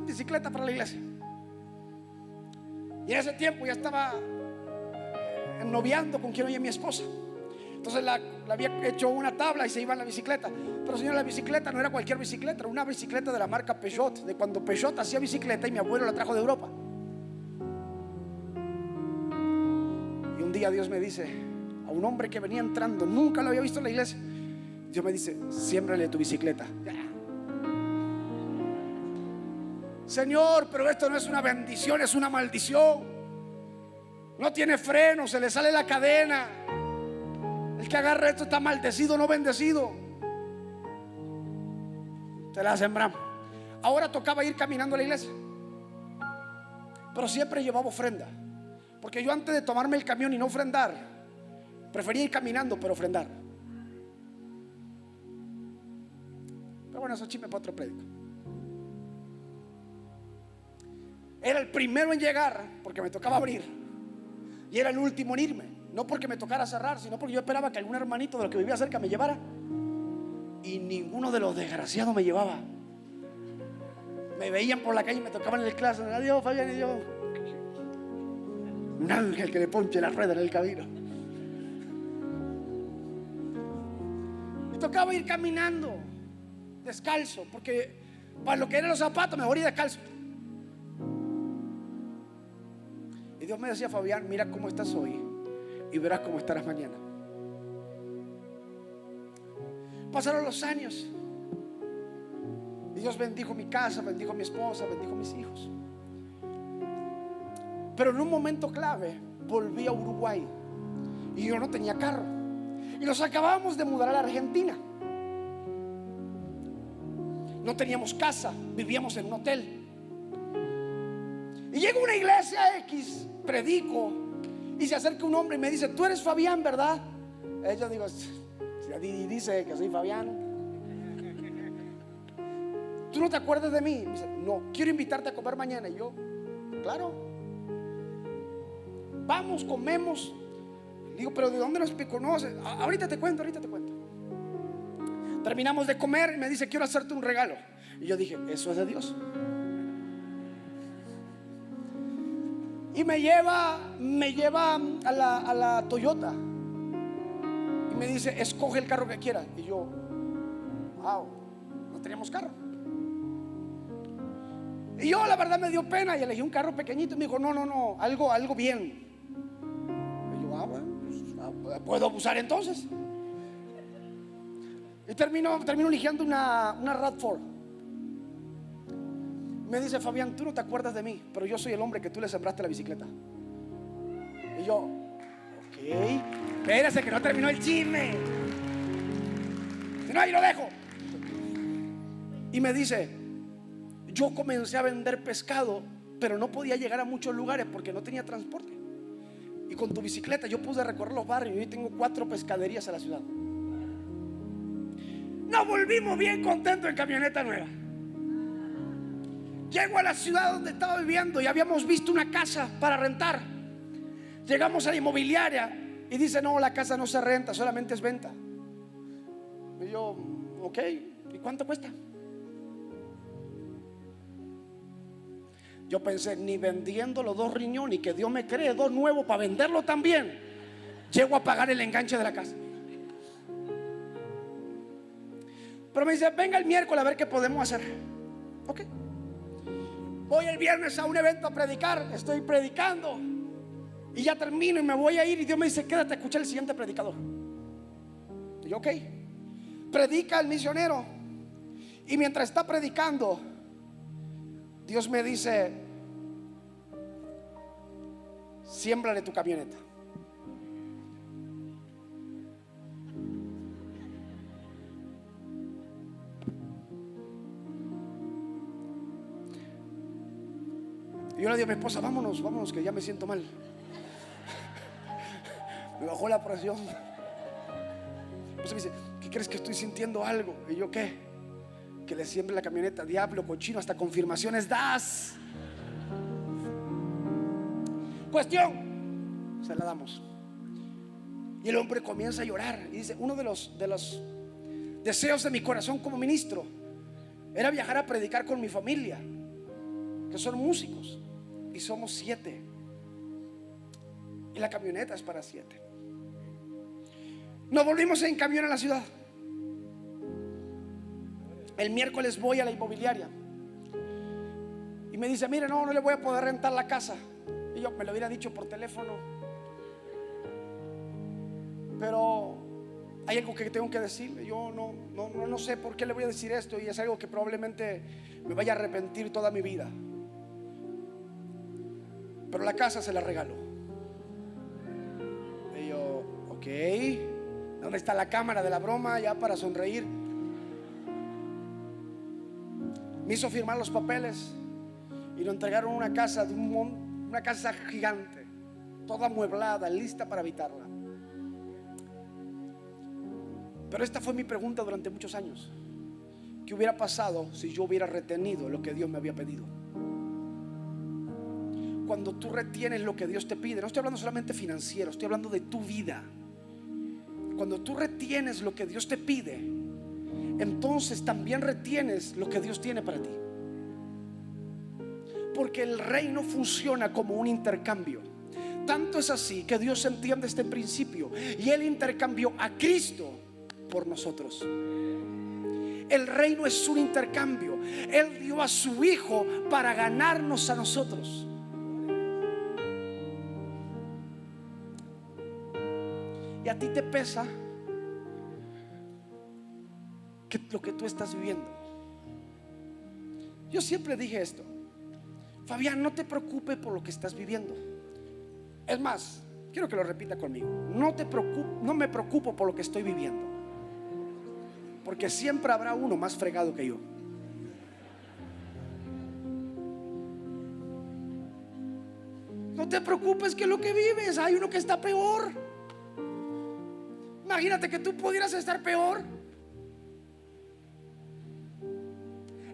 bicicleta para la iglesia. Y en ese tiempo ya estaba noviando con quien hoy es mi esposa. Entonces la había hecho una tabla y se iba en la bicicleta. Pero señor, la bicicleta no era cualquier bicicleta, era una bicicleta de la marca Peugeot, de cuando Peugeot hacía bicicleta y mi abuelo la trajo de Europa. un día Dios me dice a un hombre que venía entrando, nunca lo había visto en la iglesia, Dios me dice: siémbrale tu bicicleta. Señor, pero esto no es una bendición, es una maldición. No tiene freno, se le sale la cadena. El que agarra esto está maldecido, no bendecido. Se la sembramos. Ahora tocaba ir caminando a la iglesia, pero siempre llevaba ofrenda, porque yo antes de tomarme el camión y no ofrendar, prefería ir caminando pero ofrendar. Pero bueno, eso chisme para otro prédico. Era el primero en llegar porque me tocaba abrir, y era el último en irme. No porque me tocara cerrar, sino porque yo esperaba que algún hermanito de los que vivía cerca me llevara, y ninguno de los desgraciados me llevaba. Me veían por la calle y me tocaban en el clase: adiós, Fabián. Y yo, un ángel que le ponche la rueda en el camino. Me tocaba ir caminando descalzo, porque para lo que eran los zapatos mejor ir descalzo. Y Dios me decía: Fabián, mira cómo estás hoy y verás cómo estarás mañana. Pasaron los años y Dios bendijo mi casa, bendijo mi esposa, bendijo mis hijos. Pero en un momento clave volví a Uruguay y yo no tenía carro, y nos acabábamos de mudar a la Argentina. No teníamos casa, vivíamos en un hotel. Y llego a una iglesia X, predico, y se acerca un hombre y me dice: tú eres Fabián, ¿verdad? Yo digo: si dice que soy Fabián, ¿tú no te acuerdas de mí? Me dice: no, quiero invitarte a comer mañana. Y yo: claro, vamos, comemos. Digo: pero ¿de dónde nos conoces? Ahorita te cuento. Terminamos de comer y me dice: quiero hacerte un regalo. Y yo dije: eso es de Dios. Y me lleva a la Toyota y me dice: escoge el carro que quieras. Y yo: wow, no teníamos carro. Y yo, la verdad, me dio pena y elegí un carro pequeñito. Y me dijo: no, algo bien. Y yo: bueno, pues, puedo abusar entonces. Y termino eligiendo una RAV4. Me dice: Fabián, tú no te acuerdas de mí, pero yo soy el hombre que tú le sembraste la bicicleta. Y yo: ok, espérese que no terminó el chisme, si no, ahí lo dejo. Y me dice: yo comencé a vender pescado, pero no podía llegar a muchos lugares porque no tenía transporte, y con tu bicicleta yo pude recorrer los barrios, y hoy tengo 4 pescaderías en la ciudad. Nos volvimos bien contentos en camioneta nueva. Llego a la ciudad donde estaba viviendo y habíamos visto una casa para rentar. Llegamos a la inmobiliaria y dice: no, la casa no se renta, solamente es venta. Y yo: ok, ¿y cuánto cuesta? Yo pensé: ni vendiendo los 2 riñones y que Dios me cree 2 nuevos para venderlo también, llego a pagar el enganche de la casa. Pero me dice: venga el miércoles a ver qué podemos hacer. Ok. Voy el viernes a un evento a predicar. Estoy predicando y ya termino y me voy a ir, y Dios me dice: quédate a escuchar el siguiente predicador. Y yo: ok. Predica el misionero, y mientras está predicando, Dios me dice: siémbrale tu camioneta. Y yo le digo a mi esposa: vámonos, que ya me siento mal. Me bajó la presión. Entonces me dice: ¿qué crees que estoy sintiendo algo? Y yo: ¿qué? Que le siembre la camioneta. Diablo, cochino, hasta confirmaciones das. Cuestión, se la damos. Y el hombre comienza a llorar y dice: uno de los deseos de mi corazón como ministro era viajar a predicar con mi familia, que son músicos, y somos 7, y la camioneta es para 7. Nos volvimos en camión a la ciudad. El miércoles voy a la inmobiliaria y me dice: mire, no le voy a poder rentar la casa. Y yo: me lo hubiera dicho por teléfono. Pero hay algo que tengo que decirle. Yo no sé por qué le voy a decir esto, y es algo que probablemente me vaya a arrepentir toda mi vida. Pero la casa se la regaló. Y yo, ok, ¿dónde está la cámara de la broma ya para sonreír? Me hizo firmar los papeles y nos entregaron una casa de una casa gigante, toda amueblada, lista para habitarla. Pero esta fue mi pregunta durante muchos años: ¿qué hubiera pasado si yo hubiera retenido lo que Dios me había pedido? Cuando tú retienes lo que Dios te pide, no estoy hablando solamente financiero, estoy hablando de tu vida. Cuando tú retienes lo que Dios te pide, entonces también retienes lo que Dios tiene para ti. Porque el reino funciona como un intercambio. Tanto es así que Dios entiende este principio, y Él intercambió a Cristo por nosotros. El reino es un intercambio. Él dio a su Hijo para ganarnos a nosotros. Y a ti te pesa lo que tú estás viviendo. Yo siempre dije esto: Fabián, no te preocupes por lo que estás viviendo. Es más, quiero que lo repita conmigo: no me preocupo por lo que estoy viviendo, porque siempre habrá uno más fregado que yo. No te preocupes que lo que vives, hay uno que está peor. Imagínate que tú pudieras estar peor.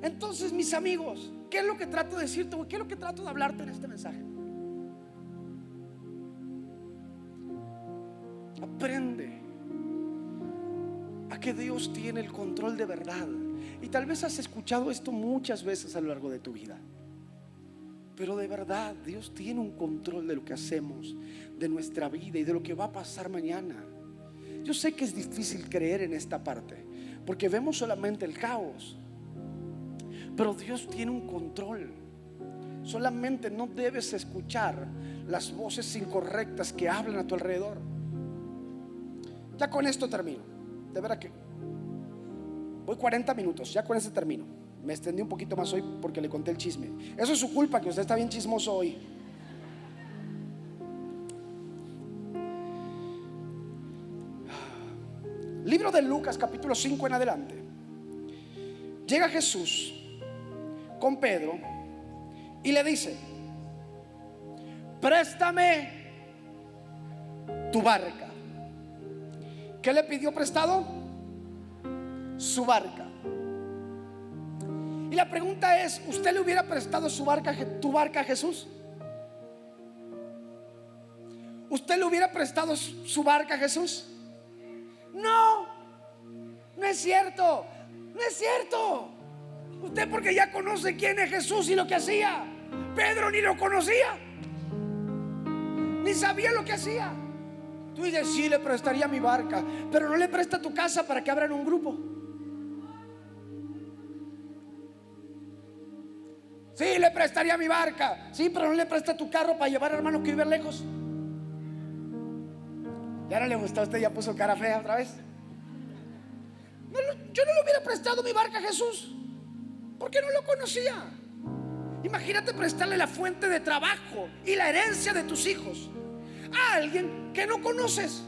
Entonces, mis amigos, ¿qué es lo que trato de decirte? ¿Qué es lo que trato de hablarte en este mensaje? Aprende a que Dios tiene el control de verdad. Y tal vez has escuchado esto muchas veces a lo largo de tu vida, pero de verdad Dios tiene un control de lo que hacemos, de nuestra vida y de lo que va a pasar mañana. Yo sé que es difícil creer en esta parte, porque vemos solamente el caos, pero Dios tiene un control. Solamente no debes escuchar las voces incorrectas que hablan a tu alrededor. Ya con esto termino. De verdad que voy 40 minutos, ya con eso termino. Me extendí un poquito más hoy porque le conté el chisme. Eso es su culpa, que usted está bien chismoso hoy. Libro de Lucas, capítulo 5 en adelante. Llega Jesús con Pedro y le dice: préstame tu barca. ¿Qué le pidió prestado? Su barca. Y la pregunta es: ¿usted le hubiera prestado tu barca a Jesús? ¿Usted le hubiera prestado su barca a Jesús? No, no es cierto. No es cierto. Usted, porque ya conoce quién es Jesús y lo que hacía. Pedro ni lo conocía, ni sabía lo que hacía. Tú dices: sí, le prestaría mi barca, pero no le presta tu casa para que abran un grupo. Sí, le prestaría mi barca. Sí, pero no le presta tu carro para llevar a hermano que vive lejos. Ya no le gustó a usted, ya puso cara fea otra vez. Yo no le hubiera prestado mi barca a Jesús, porque no lo conocía. Imagínate prestarle la fuente de trabajo y la herencia de tus hijos a alguien que no conoces.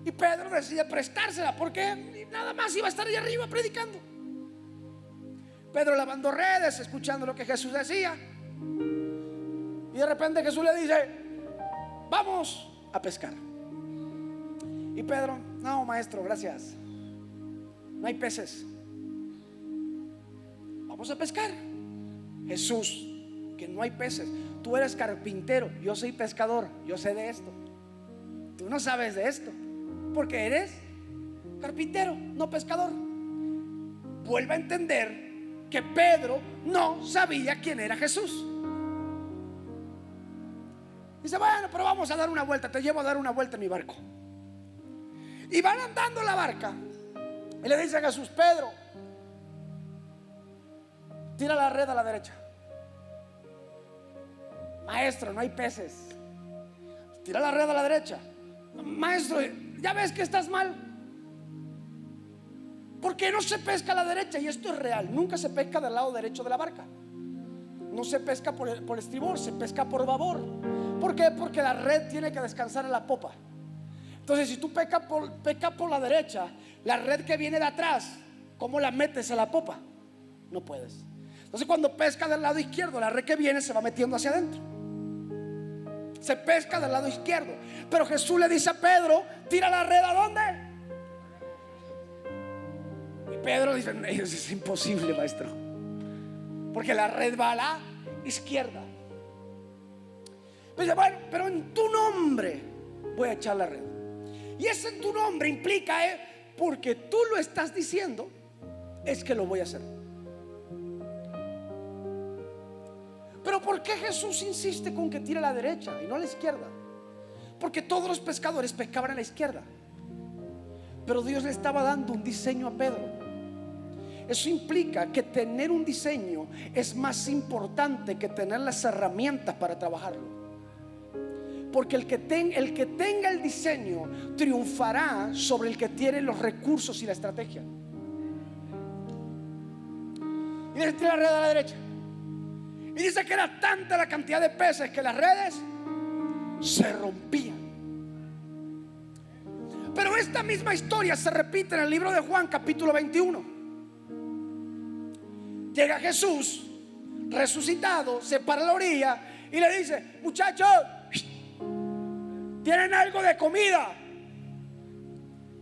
Y Pedro decide prestársela porque nada más iba a estar ahí arriba predicando. Pedro lavando redes, escuchando lo que Jesús decía, y de repente Jesús le dice: vamos a pescar. Y Pedro: no, maestro, gracias, no hay peces, vamos a pescar. Jesús: que no hay peces. Tú eres carpintero, yo soy pescador, yo sé de esto. Tú no sabes de esto, porque eres carpintero, no pescador. Vuelve a entender que Pedro no sabía quién era Jesús. Dice: bueno, pero vamos a dar una vuelta, te llevo a dar una vuelta en mi barco. Y van andando la barca, y le dice a Jesús: Pedro, tira la red a la derecha. Maestro, no hay peces. tira la red a la derecha. Maestro, ya ves que estás mal. ¿Por qué no se pesca a la derecha? Y esto es real. Nunca se pesca del lado derecho de la barca. No se pesca por estribor, se pesca por babor. ¿Por qué? Porque la red tiene que descansar en la popa. Entonces, si tú pescas por la derecha, la red que viene de atrás, ¿cómo la metes a la popa? No puedes. Entonces, cuando pesca del lado izquierdo, la red que viene se va metiendo hacia adentro. Se pesca del lado izquierdo. Pero Jesús le dice a Pedro: tira la red ¿a dónde? Y Pedro dice: eso es imposible, maestro, porque la red va a la izquierda. Dice: bueno, pero en tu nombre voy a echar la red. Y ese en tu nombre implica, porque tú lo estás diciendo, es que lo voy a hacer. Pero ¿por qué Jesús insiste con que tire a la derecha y no a la izquierda? Porque todos los pescadores pescaban a la izquierda, pero Dios le estaba dando un diseño a Pedro. Eso implica que tener un diseño es más importante que tener las herramientas para trabajarlo. Porque el que tenga el diseño triunfará sobre el que tiene los recursos y la estrategia. Y dice: tira la red a la derecha. Y dice que era tanta la cantidad de peces que las redes se rompían. Pero esta misma historia se repite en el libro de Juan, capítulo 21. Llega Jesús resucitado, se para a la orilla y le dice: muchachos, ¿tienen algo de comida?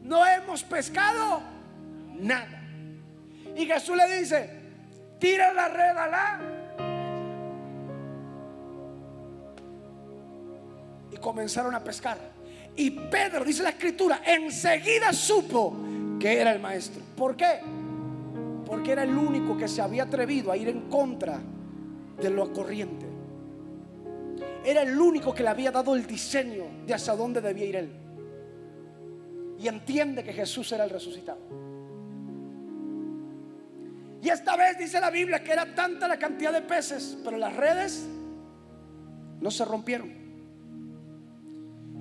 No hemos pescado nada. Y Jesús le dice: tira la red a la. Y comenzaron a pescar. Y Pedro, dice la escritura, enseguida supo que era el maestro. ¿Por qué? Porque era el único que se había atrevido a ir en contra de lo corriente. Era el único que le había dado el diseño de hacia dónde debía ir él. Y entiende que Jesús era el resucitado. Y esta vez dice la Biblia que era tanta la cantidad de peces, pero las redes no se rompieron.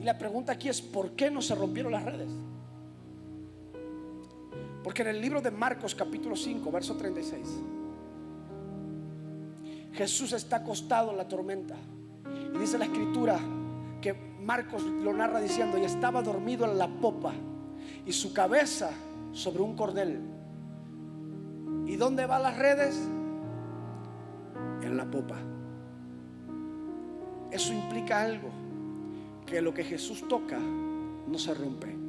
Y la pregunta aquí es: ¿por qué no se rompieron las redes? Porque en el libro de Marcos, capítulo 5, verso 36, Jesús está acostado en la tormenta. Y dice la escritura que Marcos lo narra diciendo: y estaba dormido en la popa y su cabeza sobre un cordel. ¿Y dónde van las redes? En la popa. Eso implica algo: que lo que Jesús toca no se rompe.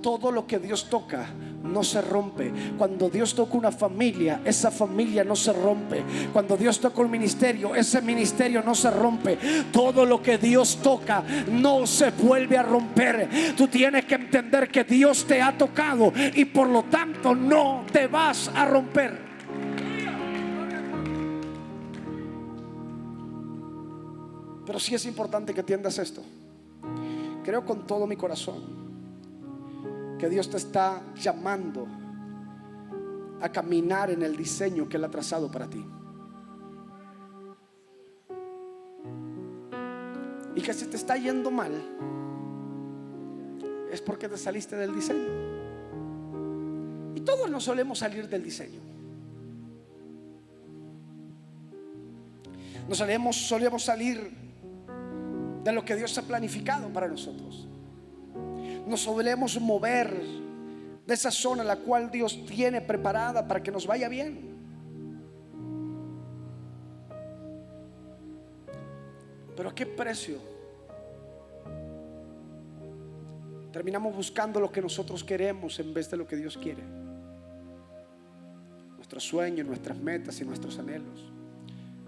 Todo lo que Dios toca no se rompe. Cuando Dios toca una familia, esa familia no se rompe. Cuando Dios toca un ministerio, ese ministerio no se rompe. Todo lo que Dios toca no se vuelve a romper. Tú tienes que entender que Dios te ha tocado y por lo tanto no te vas a romper. Pero sí es importante que entiendas esto. Creo con todo mi corazón que Dios te está llamando a caminar en el diseño que Él ha trazado para ti. Y que si te está yendo mal, es porque te saliste del diseño. Y todos nos solemos salir del diseño. Nos solemos salir de lo que Dios ha planificado para nosotros. Nos solemos mover de esa zona en la cual Dios tiene preparada para que nos vaya bien. Pero ¿a qué precio? Terminamos buscando lo que nosotros queremos en vez de lo que Dios quiere. Nuestros sueños, nuestras metas y nuestros anhelos.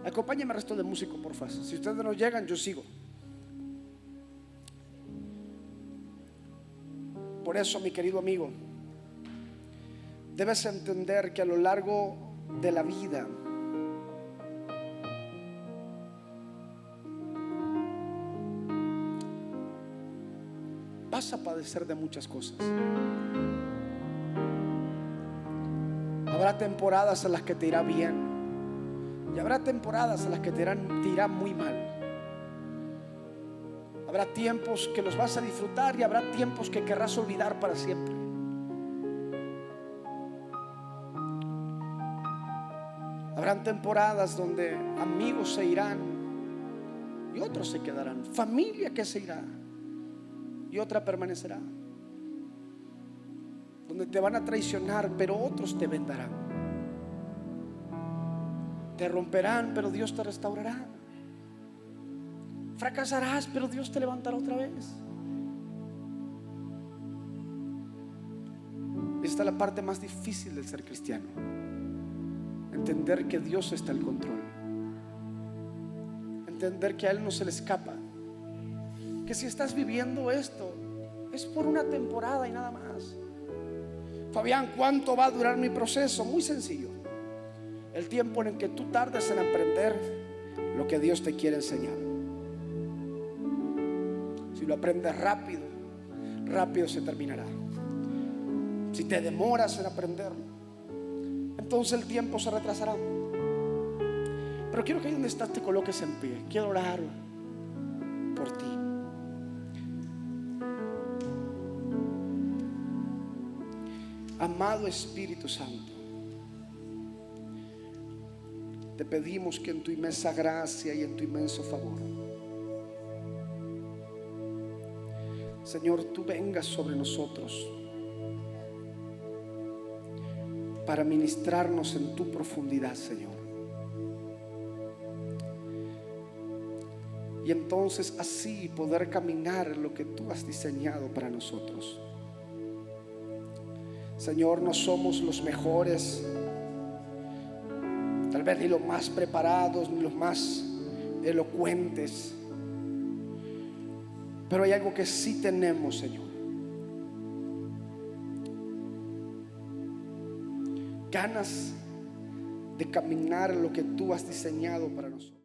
Acompáñenme al resto de músicos, por favor. Si ustedes no llegan, yo sigo. Por eso, mi querido amigo, debes entender que a lo largo de la vida vas a padecer de muchas cosas. Habrá temporadas en las que te irá bien y habrá temporadas en las que te irá muy mal. Habrá tiempos que los vas a disfrutar y habrá tiempos que querrás olvidar para siempre. Habrán temporadas donde amigos se irán y otros se quedarán. Familia que se irá y otra permanecerá. Donde te van a traicionar, pero otros te vendarán. Te romperán, pero Dios te restaurará. Fracasarás, pero Dios te levantará otra vez. Esta es la parte más difícil del ser cristiano: entender que Dios está al control, entender que a Él no se le escapa, que si estás viviendo esto es por una temporada y nada más. Fabián, ¿cuánto va a durar mi proceso? Muy sencillo: el tiempo en el que tú tardes en aprender lo que Dios te quiere enseñar. Si lo aprendes rápido, rápido se terminará. Si te demoras en aprenderlo, entonces el tiempo se retrasará. Pero quiero que ahí donde estás te coloques en pie. Quiero orar por ti. Amado Espíritu Santo, te pedimos que en tu inmensa gracia y en tu inmenso favor, Señor, tú vengas sobre nosotros para ministrarnos en tu profundidad, Señor. Y entonces así poder caminar lo que tú has diseñado para nosotros. Señor, no somos los mejores, tal vez ni los más preparados, ni los más elocuentes, pero hay algo que sí tenemos, Señor: ganas de caminar lo que tú has diseñado para nosotros.